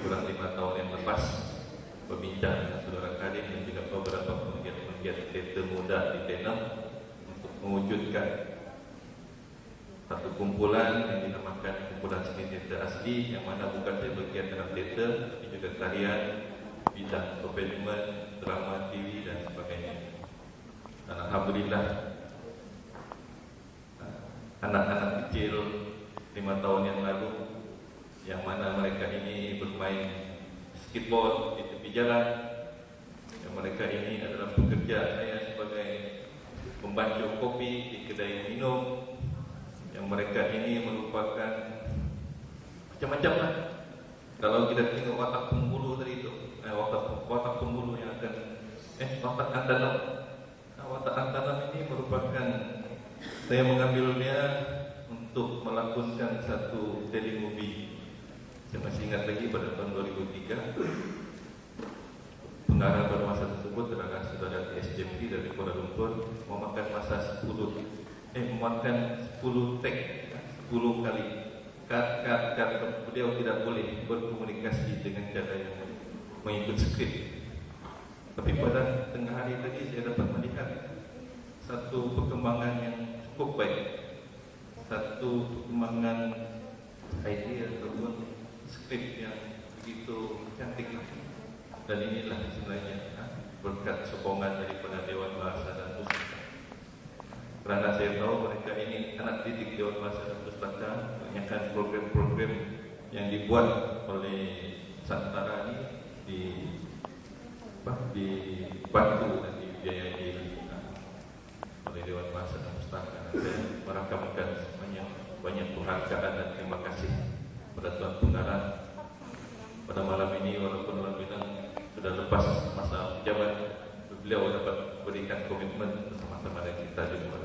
kurang 5 tahun yang lepas berbincang dengan saudara Karim dan juga beberapa penggiat teater muda di Tenom untuk mewujudkan satu kumpulan yang dinamakan kumpulan seni teater asli, yang mana bukan saja bagian dalam teater tapi juga tarian, bidang perfilman, drama, TV dan sebagainya. Dan alhamdulillah anak-anak kecil 5 tahun yang lalu yang mana mereka ini bermain skateboard di tepi jalan, yang mereka ini adalah pekerja, saya sebagai pembantu kopi di kedai minum, yang mereka ini merupakan macam-macam lah. Kalau kita tengok watak pembulu tadi itu, watak pembulu yang akan watak antanam. Watak antanam ini merupakan, saya mengambilnya untuk melakonkan satu telemovie. Saya masih ingat lagi pada tahun 2003, pengarah pada masa tersebut adalah saudara SJP dari Kuala Lumpur, memakan masa 10 take, 10 kali cut. Beliau tidak boleh berkomunikasi dengan cara yang mengikut skrip. Tapi pada tengah hari tadi saya dapat melihat satu perkembangan yang cukup baik, satu perkembangan idea ataupun skrip yang begitu cantik. Dan inilah sebenarnya berkat sokongan daripada Dewan Bahasa dan Pustaka. Kerana saya tahu mereka ini anak didik Dewan Bahasa dan Pustaka, kebanyakan program-program yang dibuat oleh Santara ini dibantu dan dibiayai oleh Dewan Bahasa dan Pustaka. Saya merakamkan banyak penghargaan dan terima kasih pada Tuan Pengarah. Pada malam ini walaupun orang bilang sudah lepas masa pejabat, beliau dapat berikan komitmen bersama-sama dengan kita juga.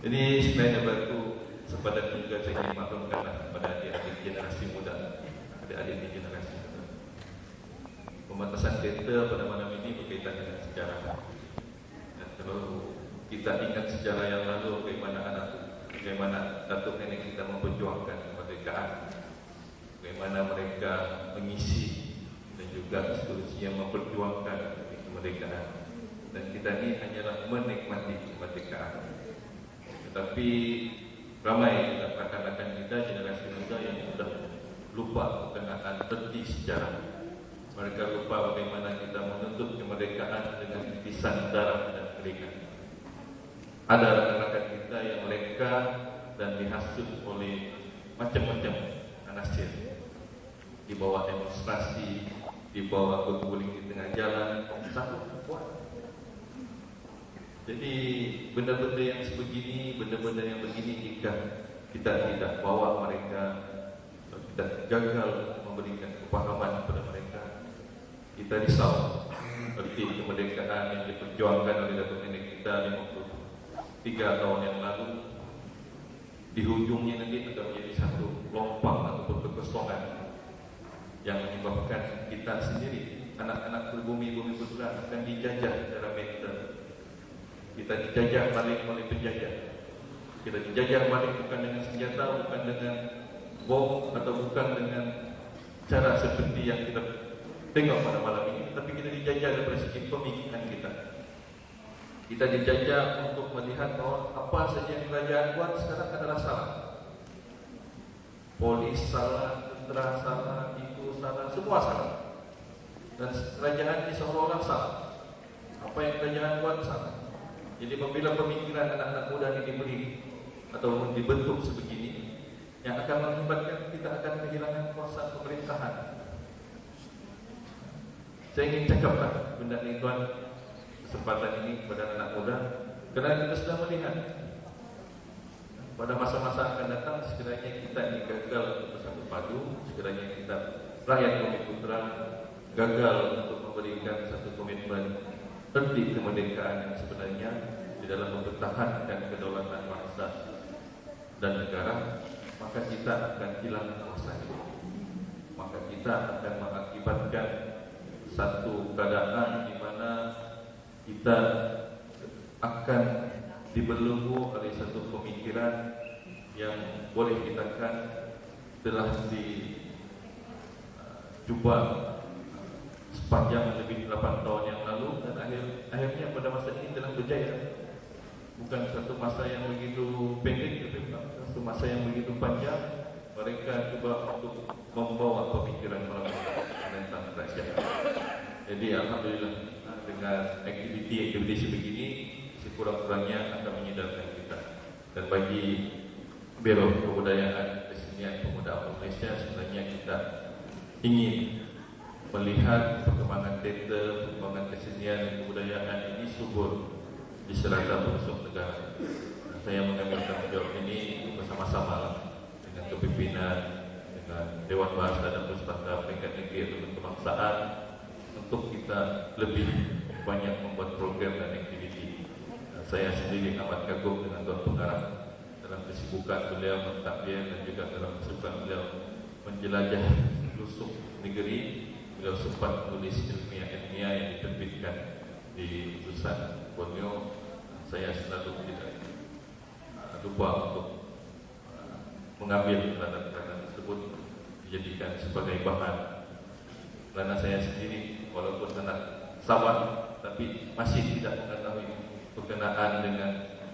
Ini sebenarnya baru sepadan juga saya ingin maklumkanlah kepada adik-adik generasi muda, adik-adik generasi muda. Pembatasan teater pada malam ini berkaitan dengan sejarah. Dan kalau kita ingat sejarah yang lalu, bagaimana datuk nenek kita memperjuangkan kemerdekaan, bagaimana mereka mengisi dan juga institusi yang memperjuangkan kemerdekaan, dan kita ini hanyalah menikmati kemerdekaan. Tetapi ramai rakan-rakan kita generasi muda yang sudah lupa berkenaan erti sejarah. Mereka lupa bagaimana kita menuntut kemerdekaan dengan titisan darah dan keringat. Ada rakan-rakan kita yang leka dan dihasut oleh macam-macam anasir, dibawa demonstrasi, dibawa berguling di tengah jalan, satu kuat. Jadi benda-benda yang sebegini, benda-benda yang begini, jika kita tidak bawa mereka, kita gagal memberikan kepahaman kepada mereka, kita risau. Erti kemerdekaan yang diperjuangkan oleh datuk nenek kita 53 tahun yang lalu, di hujungnya nanti akan menjadi satu lompang ataupun kekosongan yang menyebabkan kita sendiri, anak-anak pribumi putra akan dijajah secara mental. Kita dijajah balik oleh penjajah. Kita dijajah balik bukan dengan senjata, bukan dengan bom, atau bukan dengan cara seperti yang kita tengok pada malam ini, tapi kita dijajah dari segi pemikiran kita. Kita dijajah untuk melihat bahawa apa saja yang kerajaan buat sekarang adalah salah. Polis salah, tentera salah, itu salah, semua salah. Dan kerajaan ini seolah-olah salah. Apa yang kerajaan buat salah. Jadi apabila pemikiran anak-anak muda ini diberi atau dibentuk sebegini, yang akan mengakibatkan kita akan kehilangan kuasa pemerintahan. Saya ingin cakaplah benda ini tuan, kesempatan ini kepada anak muda, kerana kita sudah melihat pada masa-masa akan datang, sekiranya kita ini gagal untuk bersatu padu, sekiranya kita rakyat Bumi Putra gagal untuk memberikan satu komitmen erti kemerdekaan yang sebenarnya di dalam mempertahankan kedaulatan bangsa dan negara, maka kita akan hilang kuasa itu. Maka kita akan mengakibatkan satu keadaan di mana kita akan dibelenggu oleh satu pemikiran yang boleh dikatakan telah jumpa sepanjang lebih 8 tahun yang lalu, dan akhirnya pada masa ini telah berjaya. Bukan satu masa yang begitu pendek, tapi satu masa yang begitu panjang. Mereka cuba untuk membawa pemikiran orang tentang kerajaan. Jadi alhamdulillah, dengan aktiviti sebegini sekurang-kurangnya akan menyedarkan kita. Dan bagi Biro Kebudayaan Kesenian Pemuda Malaysia, sebenarnya kita ingin melihat perkembangan teater, perkembangan kesenian dan kebudayaan ini subur di selatan pelosok negara. Saya mengambil tanggung jawab ini bersama-sama dengan kepimpinan, dengan Dewan Bahasa dan Pustaka Peringkat Negeri atau Kebangsaan, untuk kita lebih banyak membuat program dan aktiviti. Saya sendiri amat kagum dengan Tuan Pengarah dalam kesibukan beliau mentadbir dan juga dalam kesibukan beliau menjelajah pelosok negeri. Beliau sempat menulis ilmiah-ilmiah yang diterbitkan di Lulusan Borneo. Saya selalu tidak lupa untuk mengambil pelajaran tersebut dijadikan sebagai bahan. Karena saya sendiri walaupun anak Sabah, tapi masih tidak mengetahui berkenaan dengan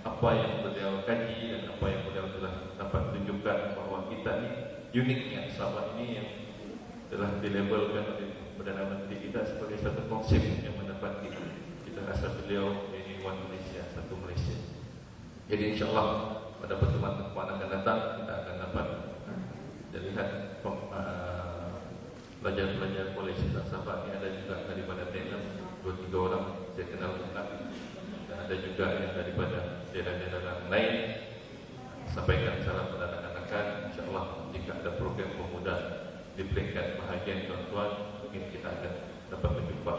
apa yang beliau kaji dan apa yang beliau telah dapat tunjukkan, bahawa kita ni uniknya Sabah ini yang telah dilabelkan oleh Perdana Menteri kita sebagai satu konsep yang mendapat kita rasa beliau ini One Malaysia, satu Malaysia. Jadi insyaAllah pada pertemuan-pertemuan akan datang kita akan dapat lihat pelajar-pelajar Malaysia dan Sabah ini. Ada juga daripada Vietnam 2-3 orang saya kenal juga, dan ada juga yang daripada daerah-daerah lain. Sampaikan salam pada anak-anak. InsyaAllah jika ada program pemuda di peringkat bahagian tuan-tuan, mungkin kita akan dapat berjumpa.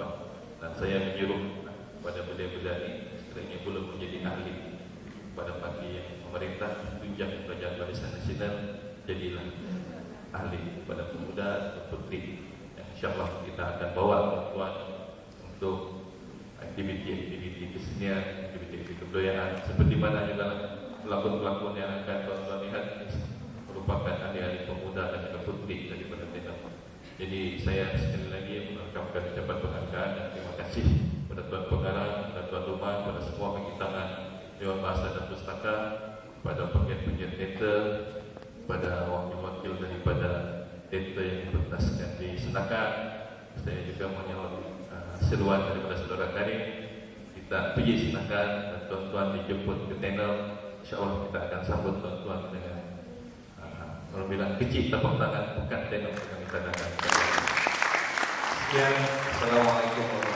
Dan saya menyuruh pada beliau-beliau ini, sekiranya belum menjadi ahli pada parti yang pemerintah, tunjang Kerajaan Barisan Nasional, jadilah ahli pada pemuda atau putri. InsyaAllah kita akan bawa tuan-tuan untuk aktiviti-aktiviti kesenian, aktiviti kebudayaan, seperti mana juga pelakon-pelakon yang akan tuan-tuan lihat merupakan ahli-ahli pemuda dan juga putri daripada Vietnam. Jadi saya sekali lagi mengucapkan ucapan penghargaan dan terima kasih pada Tuan Pengarah, pada Tuan Rumah, pada semua pengitangan Dewan Bahasa dan Pustaka, pada penggiat-penggiat teater, pada wakil-wakil daripada teater yang dipentaskan di Senakan. Saya juga menyambut seruan daripada saudara Karim, kita pergi Senakan dan tuan-tuan dijemput ke Tenel. InsyaAllah kita akan sambut tuan-tuan dengan orang bilang kecil tepuk tangan, bukan Tenel yang kita datang. Sekian, Assalamualaikum warahmatullahi wabarakatuh.